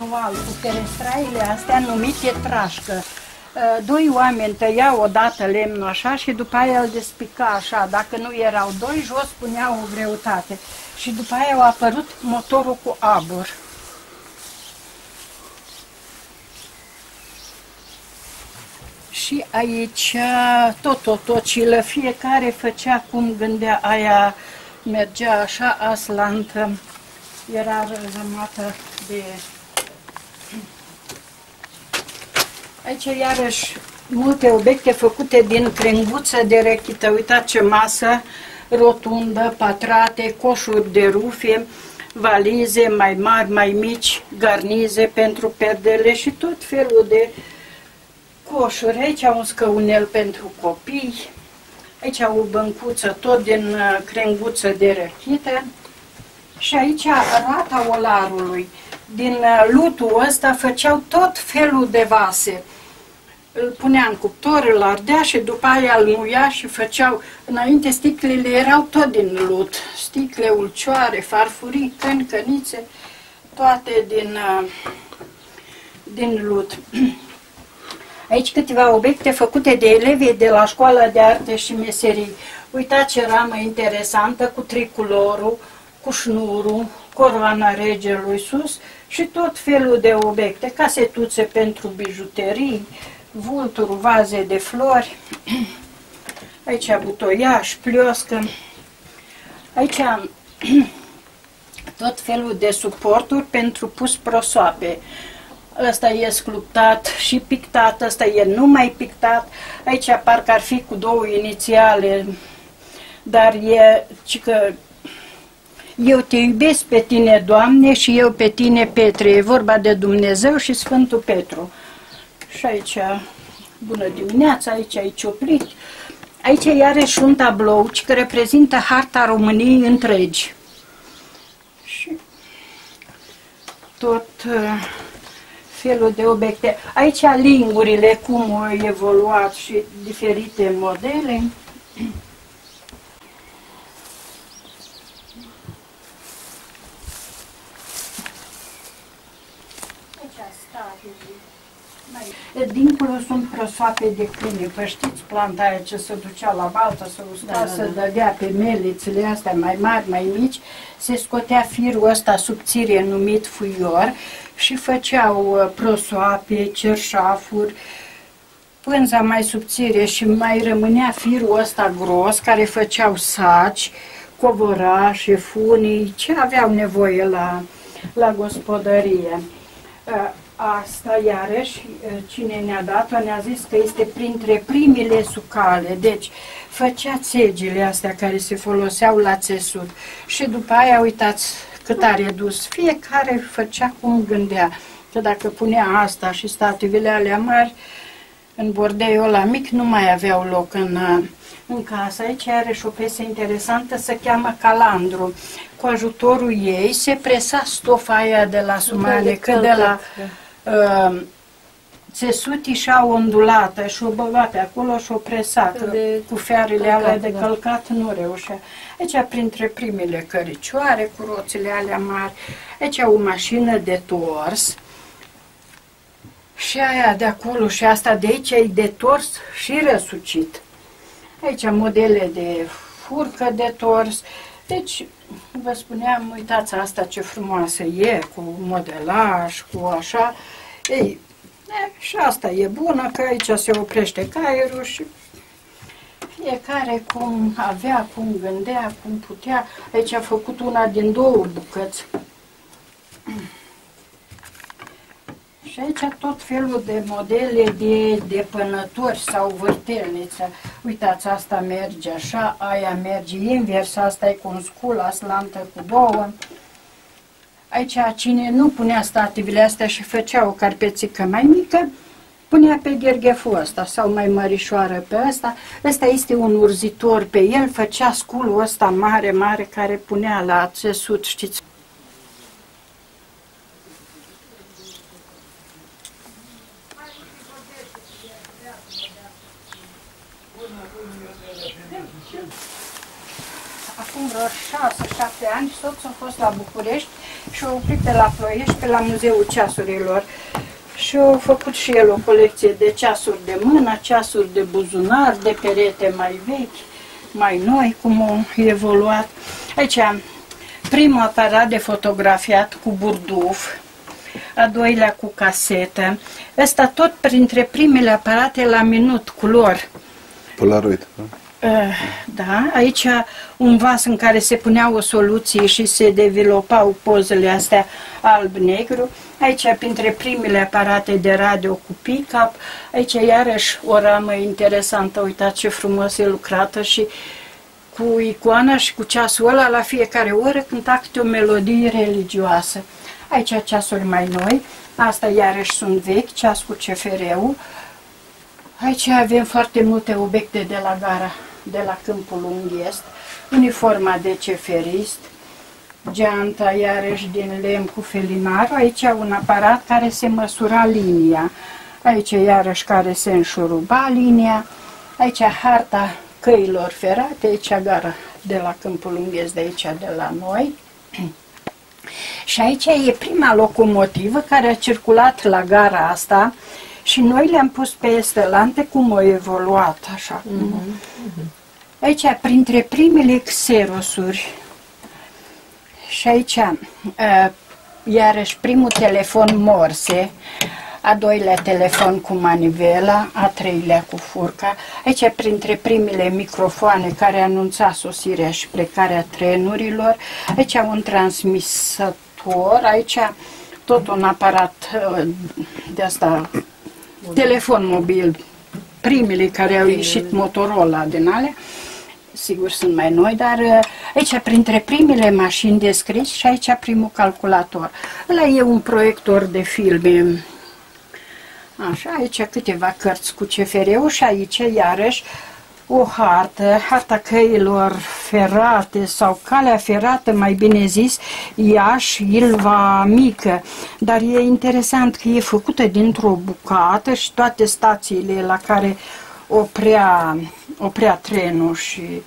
manual cu ferestraile astea numite trașcă. Doi oameni tăiau odată lemnul așa și după aia îl despica așa. Dacă nu erau doi, jos puneau o greutate. Și după aia a apărut motorul cu abur. Și aici tot cilă, fiecare făcea cum gândea, aia mergea așa aslantă, era răzămată de... Aici iarăși multe obiecte făcute din crenguță de rechită. Uitați ce masă rotundă, patrate, coșuri de rufe, valize mai mari, mai mici, garnize pentru perdele și tot felul de coșuri. Aici un scăunel pentru copii, aici o băncuță tot din crenguță de rechită și aici rata olarului. Din lutul ăsta făceau tot felul de vase. Îl punea în cuptor, îl ardea și după aia îl muia și făceau... Înainte sticlele erau tot din lut. Sticle, ulcioare, farfurii, căni, cănițe, toate din lut. Aici câteva obiecte făcute de elevii de la Școala de Arte și Meserii. Uitați ce ramă interesantă cu tricolorul, cu șnurul, coroana regelui sus și tot felul de obiecte, casetuțe pentru bijuterii, vulturi, vaze de flori, aici butoiaș, plioscă, aici tot felul de suporturi pentru pus prosoape. Ăsta e sculptat și pictat, ăsta e numai pictat, aici parcă ar fi cu două inițiale, dar e că eu te iubesc pe tine, Doamne, și eu pe tine, Petre. E vorba de Dumnezeu și Sfântul Petru. Și aici, bună dimineața, aici ai cioplit. Aici iarăși un tablou ce reprezintă harta României întregi. Și tot felul de obiecte. Aici lingurile, cum au evoluat și diferite modele. Dincolo sunt prosoape de câine. Vă știți planta aia ce se ducea la baltă, se usta, se dădea pe melițele astea mai mari, mai mici, se scotea firul ăsta subțire numit fuior și făceau prosoape, cerșafuri, pânza mai subțire și mai rămânea firul ăsta gros care făceau saci, covorașe, funii, ce aveau nevoie la gospodărie. Asta, iarăși, cine ne-a dat-o, ne-a zis că este printre primele sucale. Deci, făcea țegile astea care se foloseau la țesut. Și după aia, uitați cât a redus. Fiecare făcea cum gândea. Că dacă punea asta și statuile alea mari, în bordeiul ăla mic, nu mai aveau loc în casă. Aici are și o piesă interesantă, se cheamă calandru. Cu ajutorul ei se presa stofa aia de la sumane, că de la țesutii și-au ondulată și o băga pe acolo și o presa, că cu fiarele alea de călcat nu reușea. Aici printre primele căricioare cu roțile alea mari, aici o mașină de tors și aia de acolo și asta de aici e de tors și răsucit. Aici modele de furcă de tors. Deci, vă spuneam, uitați asta ce frumoasă e, cu modelaj, cu așa. Ei, și asta e bună, că aici se oprește caierul și fiecare cum avea, cum gândea, cum putea. Aici a făcut una din două bucăți. Și aici tot felul de modele de depănători sau vârtelniță. Uitați, asta merge așa, aia merge invers, asta e cu un scul, aslantă cu două. Aici cine nu punea stativele astea și făcea o carpețică mai mică, punea pe ghergheful ăsta sau mai mărișoară pe ăsta. Ăsta este un urzitor pe el, făcea sculul ăsta mare, mare, care punea la țesut, știți? Acum vreo 6-7 ani, soțul a fost la București și a oprit pe la Ploiești, pe la Muzeul Ceasurilor. Și a făcut și el o colecție de ceasuri de mână, ceasuri de buzunar, de perete mai vechi, mai noi, cum au evoluat. Aici primul aparat de fotografiat cu burduf, a doilea cu casetă. Ăsta tot printre primele aparate la minut, culor. Polaroid, da? Da, aici un vas în care se punea o soluție și se developau pozele astea alb-negru. Aici, printre primele aparate de radio cu pick-up, aici iarăși o ramă interesantă, uitați ce frumos e lucrată și cu icoana și cu ceasul ăla, la fiecare oră cânta câte o melodie religioasă. Aici ceasuri mai noi, asta iarăși sunt vechi, ceas cu CFR-ul. Aici avem foarte multe obiecte de la gara, de la Câmpul Lung Est, uniforma de ceferist, geanta iarăși din lemn cu felinar, aici un aparat care se măsura linia, aici iarăși care se înșuruba linia, aici harta căilor ferate, aici gara de la Câmpul Lung Est, de aici de la noi. Și aici e prima locomotivă care a circulat la gara asta și noi le-am pus pe stelante cum au evoluat, așa. Aici, printre primele Xerosuri, și aici, iarăși, primul telefon Morse, a doilea telefon cu manivela, a treilea cu furca. Aici, printre primele microfoane care anunța sosirea și plecarea trenurilor. Aici, un transmisător, aici tot un aparat de asta, telefon mobil, primele care au ieșit Motorola din alea. Sigur sunt mai noi, dar aici printre primele mașini de scris și aici primul calculator. Ăla e un proiector de filme. Așa, aici câteva cărți cu CFR-ul și aici iarăși o harta căilor ferate sau calea ferată, mai bine zis, Iași, Ilva Mică. Dar e interesant că e făcută dintr-o bucată și toate stațiile la care oprea trenul și